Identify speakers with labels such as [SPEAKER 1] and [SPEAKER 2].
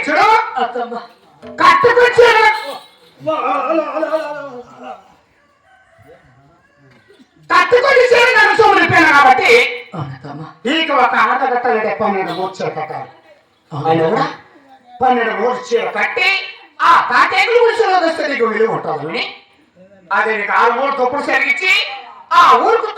[SPEAKER 1] చూడు కట్టుకొచ్చాడు కట్టుకొని చేరి నన్ను సోమరిపోయాను కాబట్టి నీకు ఒక ఆటగట్టలేడే 12 మూర్చలు కట్టాలి. ఆయన కూడా 12 మూర్చలు కట్టి ఆ తాటేగులు ముడిసలో వస్తే నీకు విలువ ఉంటుందని అదే నీకు 6 మూడు తొప్పుడు సరిగించి ఆ ఊరుకు